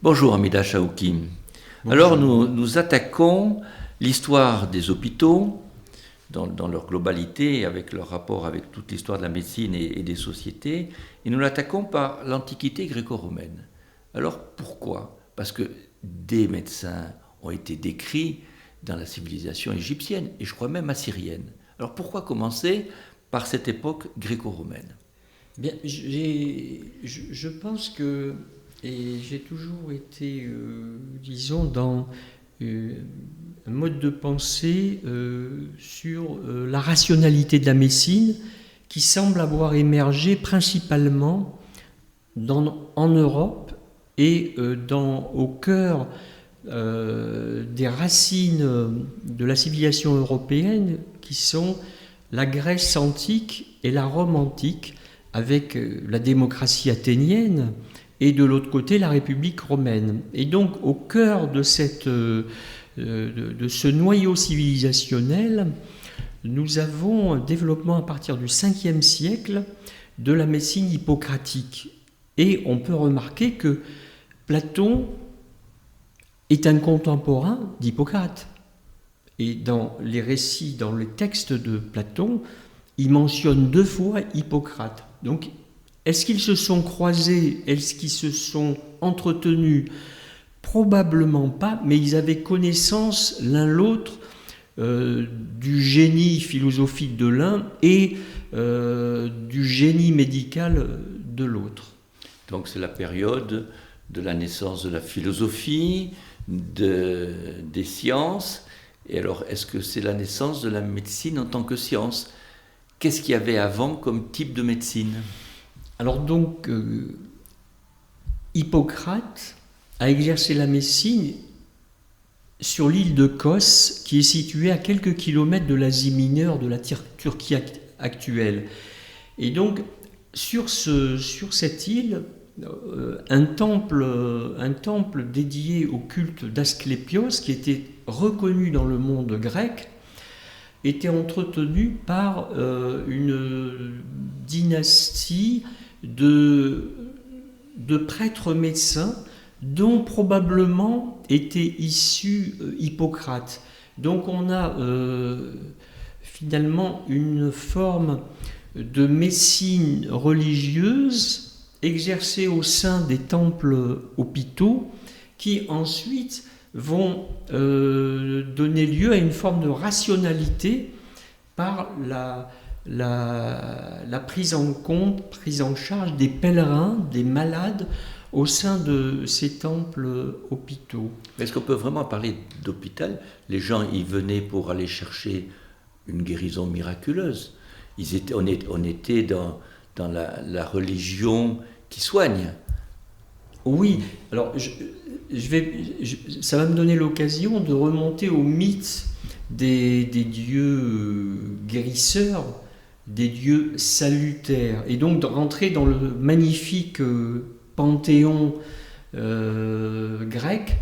Bonjour Amida Chaouki. Alors nous attaquons l'histoire des hôpitaux dans leur globalité, avec leur rapport avec toute l'histoire de la médecine et des sociétés, et nous l'attaquons par l'Antiquité gréco-romaine. Alors pourquoi ? Parce que des médecins ont été décrits dans la civilisation égyptienne, et je crois même assyrienne. Alors pourquoi commencer par cette époque gréco-romaine ? Bien, je pense que, et j'ai toujours été, disons, dans un mode de pensée sur la rationalité de la médecine qui semble avoir émergé principalement en Europe et au cœur des racines de la civilisation européenne qui sont la Grèce antique et la Rome antique, avec la démocratie athénienne et de l'autre côté la République romaine. Et donc au cœur de ce noyau civilisationnel, nous avons un développement à partir du 5e siècle de la médecine hippocratique. Et on peut remarquer que Platon est un contemporain d'Hippocrate. Et dans les récits, dans les textes de Platon, il mentionne 2 fois Hippocrate. Donc, est-ce qu'ils se sont croisés? Est-ce qu'ils se sont entretenus? Probablement pas, mais ils avaient connaissance l'un l'autre du génie philosophique de l'un et du génie médical de l'autre. Donc c'est la période de la naissance de la philosophie, des sciences. Et alors, est-ce que c'est la naissance de la médecine en tant que science ? Qu'est-ce qu'il y avait avant comme type de médecine ? Alors donc, Hippocrate a exercé la médecine sur l'île de Kos, qui est située à quelques kilomètres de l'Asie mineure de la Turquie actuelle. Et donc, sur cette île, un temple dédié au culte d'Asclépios, qui était reconnu dans le monde grec, était entretenu par une dynastie de prêtres médecins dont probablement était issu Hippocrate. Donc on a finalement une forme de médecine religieuse exercée au sein des temples hôpitaux qui ensuite vont donner lieu à une forme de rationalité par la prise en compte, prise en charge des pèlerins, des malades au sein de ces temples hôpitaux. Est-ce qu'on peut vraiment parler d'hôpital ? Les gens y venaient pour aller chercher une guérison miraculeuse. On était dans la religion qui soigne. Oui, alors ça va me donner l'occasion de remonter au mythe des dieux guérisseurs, des dieux salutaires, et donc de rentrer dans le magnifique panthéon grec,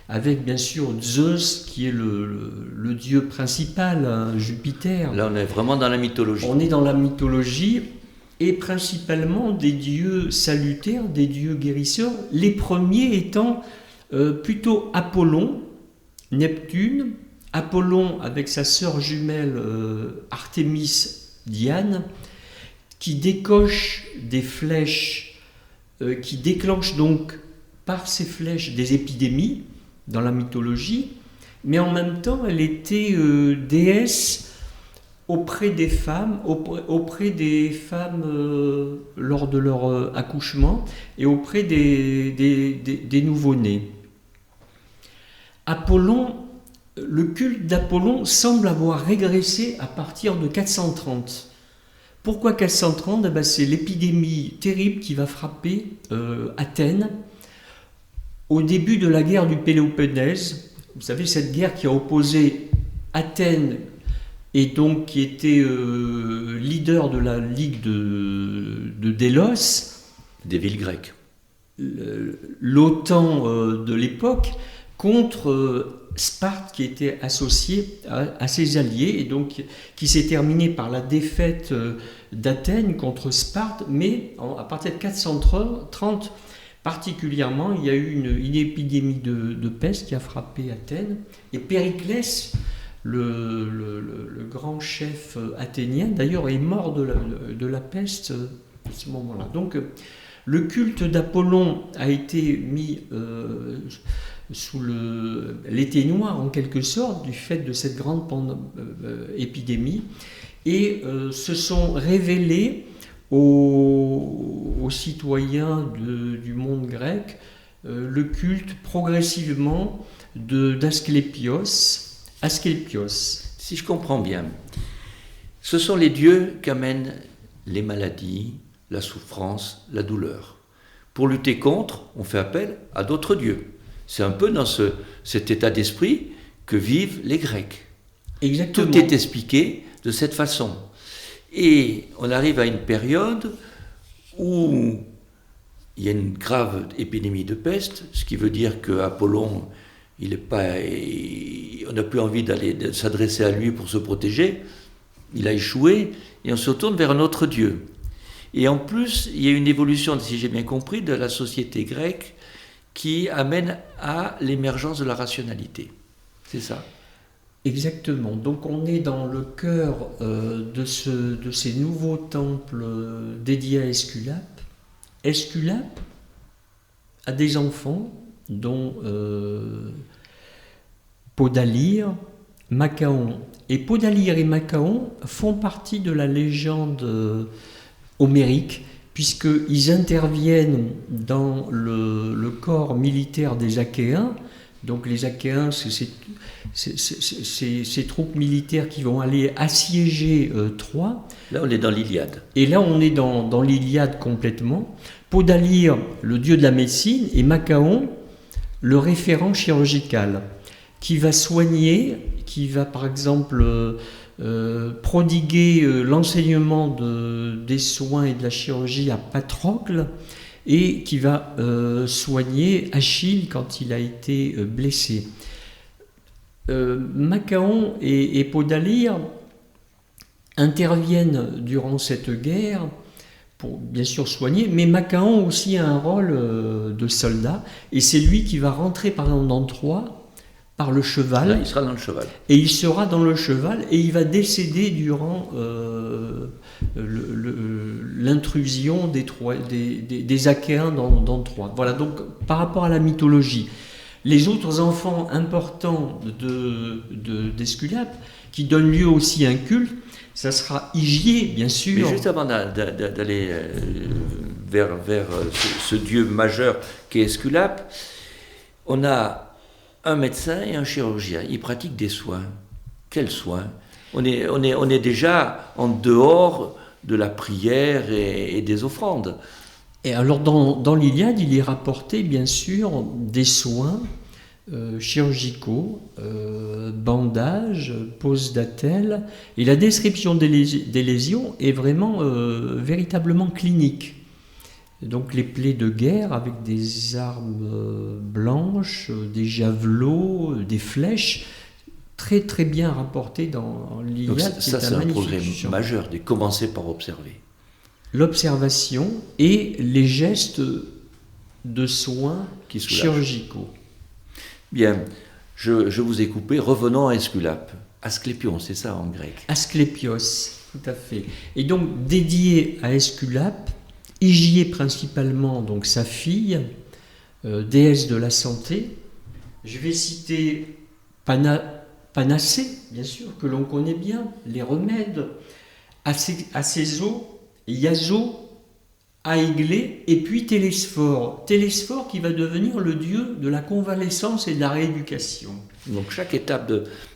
avec bien sûr Zeus qui est le dieu principal, hein, Jupiter. Là on est vraiment dans la mythologie. On est dans la mythologie, et principalement des dieux salutaires, des dieux guérisseurs, les premiers étant plutôt Apollon, Neptune, Apollon avec sa sœur jumelle Artémis, Diane, qui décoche des flèches, qui déclenche donc par ces flèches des épidémies dans la mythologie, mais en même temps elle était déesse auprès des femmes lors de leur accouchement et auprès des nouveau-nés. Apollon, le culte d'Apollon semble avoir régressé à partir de 430. Pourquoi 430 ? C'est l'épidémie terrible qui va frapper Athènes au début de la guerre du Péloponnèse. Vous savez, cette guerre qui a opposé Athènes et donc qui était leader de la Ligue de Délos. Des villes grecques. L'OTAN de l'époque, contre Sparte qui était associée à ses alliés, et donc qui s'est terminée par la défaite d'Athènes contre Sparte, mais à partir de 430 Particulièrement, il y a eu une épidémie de peste qui a frappé Athènes, et Périclès, le grand chef athénien, d'ailleurs, est mort de la peste à ce moment-là. Donc, le culte d'Apollon a été mis sous l'éteignoir, en quelque sorte, du fait de cette grande épidémie, et se sont révélés aux citoyens du monde grec le culte progressivement d'Asclépios. Si je comprends bien, ce sont les dieux qu'amènent les maladies, la souffrance, la douleur. Pour lutter contre, on fait appel à d'autres dieux. C'est un peu dans cet état d'esprit que vivent les Grecs. Exactement. Tout est expliqué de cette façon. Et on arrive à une période où il y a une grave épidémie de peste, ce qui veut dire qu'Apollon, on n'a plus envie de s'adresser à lui pour se protéger. Il a échoué et on se tourne vers un autre dieu. Et en plus, il y a une évolution, si j'ai bien compris, de la société grecque qui amène à l'émergence de la rationalité. C'est ça? Exactement. Donc on est dans le cœur de ces nouveaux temples dédiés à Esculape. Esculape a des enfants, dont Podalyre, Machaon. Et Podalyre et Machaon font partie de la légende homérique, puisqu'ils interviennent dans le corps militaire des Achéens. Donc les Achéens, c'est ces troupes militaires qui vont aller assiéger Troie. Là, on est dans l'Iliade. Et là, on est dans l'Iliade complètement. Podalyre, le dieu de la médecine, et Machaon, le référent chirurgical, qui va soigner, qui va par exemple prodiguer l'enseignement des soins et de la chirurgie à Patrocle, et qui va soigner Achille quand il a été blessé. Machaon et Podalyre interviennent durant cette guerre pour bien sûr soigner, mais Machaon aussi a un rôle de soldat, et c'est lui qui va rentrer par exemple dans Troie par le cheval. Là, il sera dans le cheval. Et il sera dans le cheval, et il va décéder durant l'intrusion des Achéens dans Troie. Voilà, donc par rapport à la mythologie, les autres enfants importants d'Esculape, qui donnent lieu aussi à un culte, ça sera Hygiée, bien sûr. Mais juste avant d'aller vers ce dieu majeur qu'est Esculape, on a un médecin et un chirurgien. Ils pratiquent des soins. Quels soins? On est déjà en dehors de la prière et des offrandes. Et alors dans l'Iliade, il est rapporté bien sûr des soins chirurgicaux, bandages, pose d'attelle, et la description des lésions est vraiment véritablement clinique. Donc les plaies de guerre avec des armes blanches, des javelots, des flèches, très très bien rapportées dans l'Iliade. Ça c'est un progrès majeur de commencer par observer. L'observation et les gestes de soins chirurgicaux. Bien, je vous ai coupé, revenons à Esculape. Asclépion, c'est ça en grec? Asclépios, tout à fait. Et donc dédié à Esculape, Hygiée principalement, donc sa fille, déesse de la santé. Je vais citer Panacée, bien sûr, que l'on connaît bien, les remèdes, Acéso, Iaso, Aiglé, et puis Télésphore. Télésphore qui va devenir le dieu de la convalescence et de la rééducation. Donc chaque étape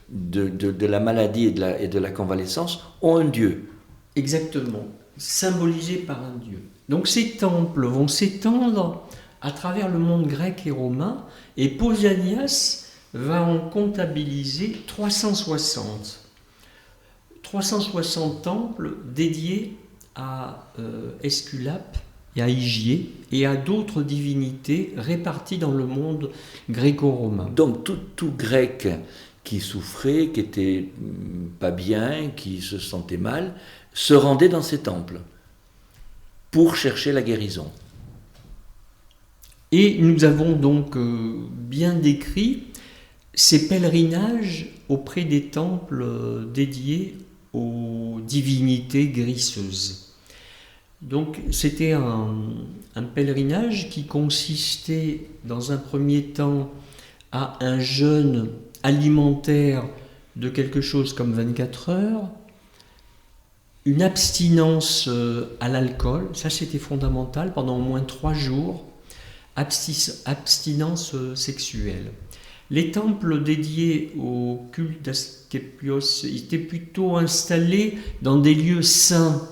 de la maladie et de la convalescence ont un dieu. Exactement, symbolisé par un dieu. Donc ces temples vont s'étendre à travers le monde grec et romain, et Pausanias va en comptabiliser 360. 360 temples dédiés à Esculape et à Hygiée et à d'autres divinités réparties dans le monde gréco-romain. Donc tout grec qui souffrait, qui était pas bien, qui se sentait mal, se rendait dans ces temples pour chercher la guérison. Et nous avons donc bien décrit ces pèlerinages auprès des temples dédiés aux divinités guérisseuses. Donc c'était un pèlerinage qui consistait dans un premier temps à un jeûne alimentaire de quelque chose comme 24 heures, une abstinence à l'alcool, ça c'était fondamental, pendant au moins 3 jours, abstinence sexuelle. Les temples dédiés au culte d'Asclépios étaient plutôt installés dans des lieux saints,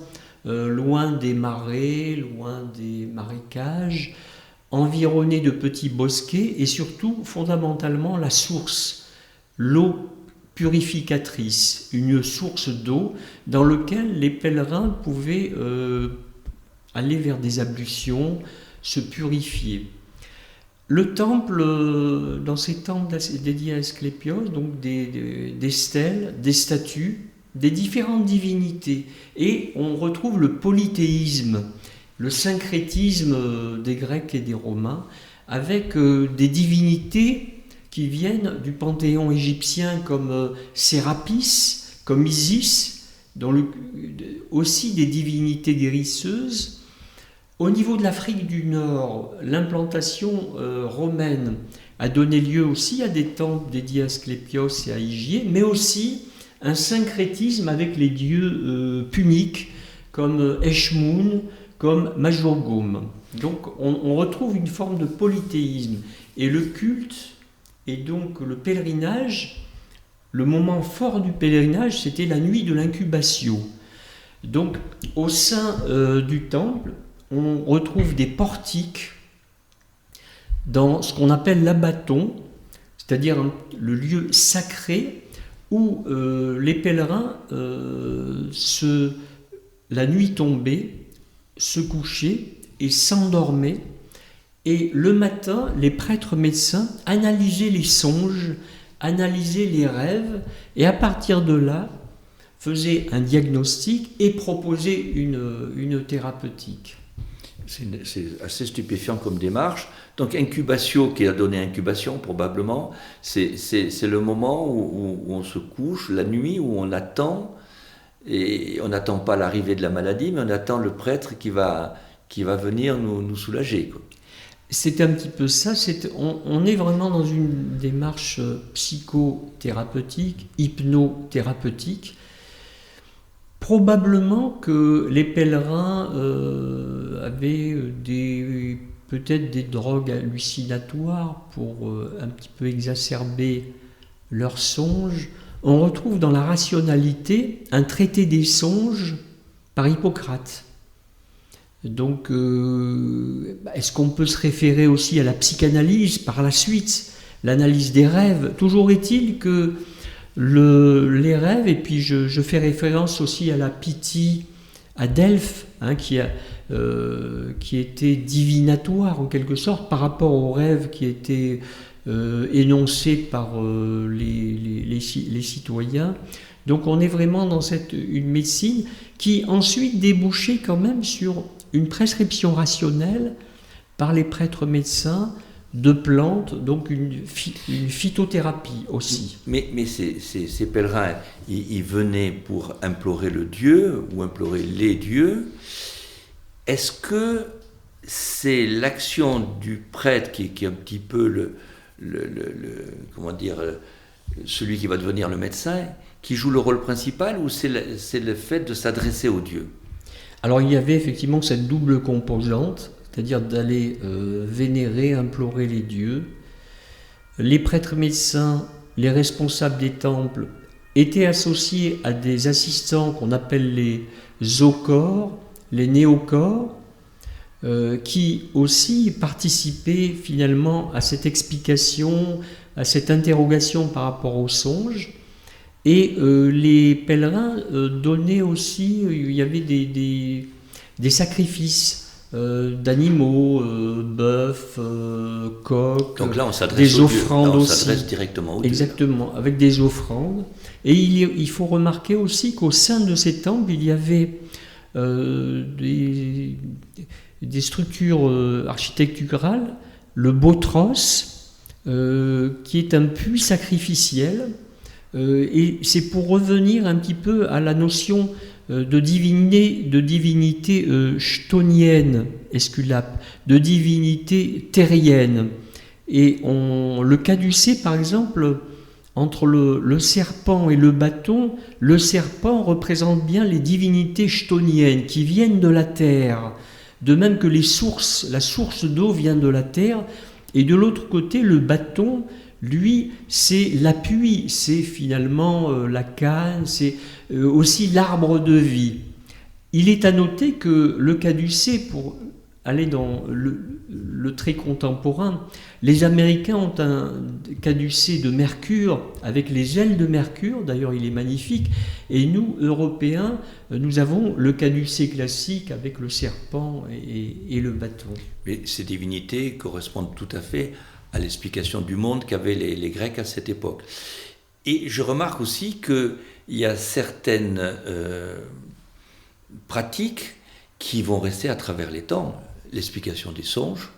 loin des marais, loin des marécages, environnés de petits bosquets et surtout, fondamentalement, la source, l'eau purificatrice, une source d'eau dans laquelle les pèlerins pouvaient aller vers des ablutions, se purifier. Le temple, dans ces temples dédiés à Asclépios, donc des stèles, des statues, des différentes divinités. Et on retrouve le polythéisme, le syncrétisme des Grecs et des Romains, avec des divinités qui viennent du panthéon égyptien comme Sérapis, comme Isis, aussi des divinités guérisseuses. Au niveau de l'Afrique du Nord, l'implantation romaine a donné lieu aussi à des temples dédiés à Asclépios et à Hygiée, mais aussi un syncrétisme avec les dieux puniques comme Eshmoun, comme Majorgum. Donc on retrouve une forme de polythéisme. Et le culte et donc le pèlerinage, le moment fort du pèlerinage, c'était la nuit de l'incubation. Donc au sein du temple, on retrouve des portiques dans ce qu'on appelle l'abaton, c'est-à-dire le lieu sacré où les pèlerins, la nuit tombée, se couchaient et s'endormaient. Et le matin, les prêtres médecins analysaient les songes, analysaient les rêves, et à partir de là, faisaient un diagnostic et proposaient une thérapeutique. C'est assez stupéfiant comme démarche. Donc incubation, qui a donné incubation probablement, c'est le moment où on se couche, la nuit, où on attend, et on n'attend pas l'arrivée de la maladie, mais on attend le prêtre qui va venir nous soulager, quoi. C'est un petit peu ça, on est vraiment dans une démarche psychothérapeutique, hypnothérapeutique. Probablement que les pèlerins avaient peut-être des drogues hallucinatoires pour un petit peu exacerber leurs songes. On retrouve dans la rationalité un traité des songes par Hippocrate. Donc, est-ce qu'on peut se référer aussi à la psychanalyse par la suite, l'analyse des rêves? Toujours est-il que les rêves, et puis je fais référence aussi à la Pythie à Delphes, qui était divinatoire en quelque sorte par rapport aux rêves qui étaient énoncés par les citoyens. Donc on est vraiment dans une médecine qui ensuite débouchait quand même sur une prescription rationnelle par les prêtres médecins de plantes, donc une phytothérapie aussi. Mais ces pèlerins, ils venaient pour implorer le Dieu ou implorer les dieux. Est-ce que c'est l'action du prêtre qui est un petit peu celui qui va devenir le médecin, qui joue le rôle principal, ou c'est le fait de s'adresser aux dieux? Alors il y avait effectivement cette double composante, c'est-à-dire d'aller vénérer, implorer les dieux. Les prêtres médecins, les responsables des temples, étaient associés à des assistants qu'on appelle les zochores, les néochores, qui aussi participaient finalement à cette explication, à cette interrogation par rapport aux songes. Et les pèlerins donnaient aussi, il y avait des sacrifices d'animaux, bœufs, coqs, donc là, on des offrandes aussi. On s'adresse directement aux dieux. Exactement, avec des offrandes. Et il faut remarquer aussi qu'au sein de ces temples, il y avait des structures architecturales le Botros, qui est un puits sacrificiel. Et c'est pour revenir un petit peu à la notion de divinité chtonienne, Esculape, de divinité terrienne. Et le caducée, par exemple, entre le serpent et le bâton, le serpent représente bien les divinités chtoniennes qui viennent de la terre, de même que la source d'eau vient de la terre. Et de l'autre côté, le bâton, lui, c'est l'appui, c'est finalement la canne, c'est aussi l'arbre de vie. Il est à noter que le caducée, pour aller dans le très contemporain, les Américains ont un caducée de Mercure avec les ailes de Mercure, d'ailleurs il est magnifique, et nous, Européens, nous avons le caducée classique avec le serpent et le bâton. Mais ces divinités correspondent tout à fait à l'explication du monde qu'avaient les Grecs à cette époque. Et je remarque aussi qu'il y a certaines pratiques qui vont rester à travers les temps. L'explication des songes,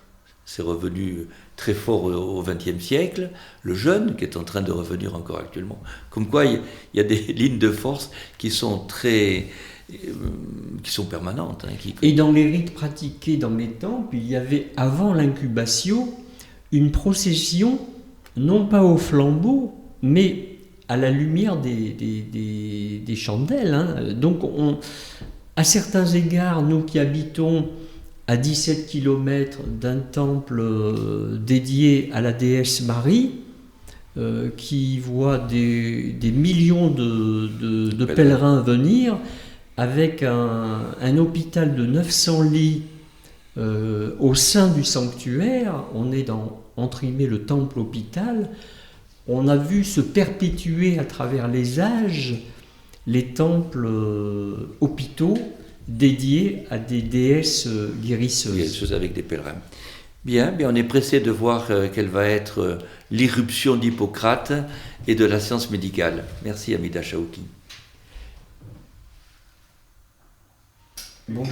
c'est revenu très fort au XXe siècle. Le jeûne, qui est en train de revenir encore actuellement. Comme quoi, il y a des lignes de force qui sont qui sont permanentes. Et dans les rites pratiqués dans les temples, il y avait, avant l'incubation, une procession, non pas au flambeau, mais à la lumière des chandelles. Donc, à certains égards, nous qui habitons à 17 km d'un temple dédié à la déesse Marie, qui voit des millions de pèlerins venir, avec un hôpital de 900 lits au sein du sanctuaire. On est entre guillemets le temple-hôpital. On a vu se perpétuer à travers les âges les temples hôpitaux dédiés à des déesses guérisseuses. Avec des pèlerins. Bien, on est pressé de voir quelle va être l'irruption d'Hippocrate et de la science médicale. Merci Amida Chaouki. Bon.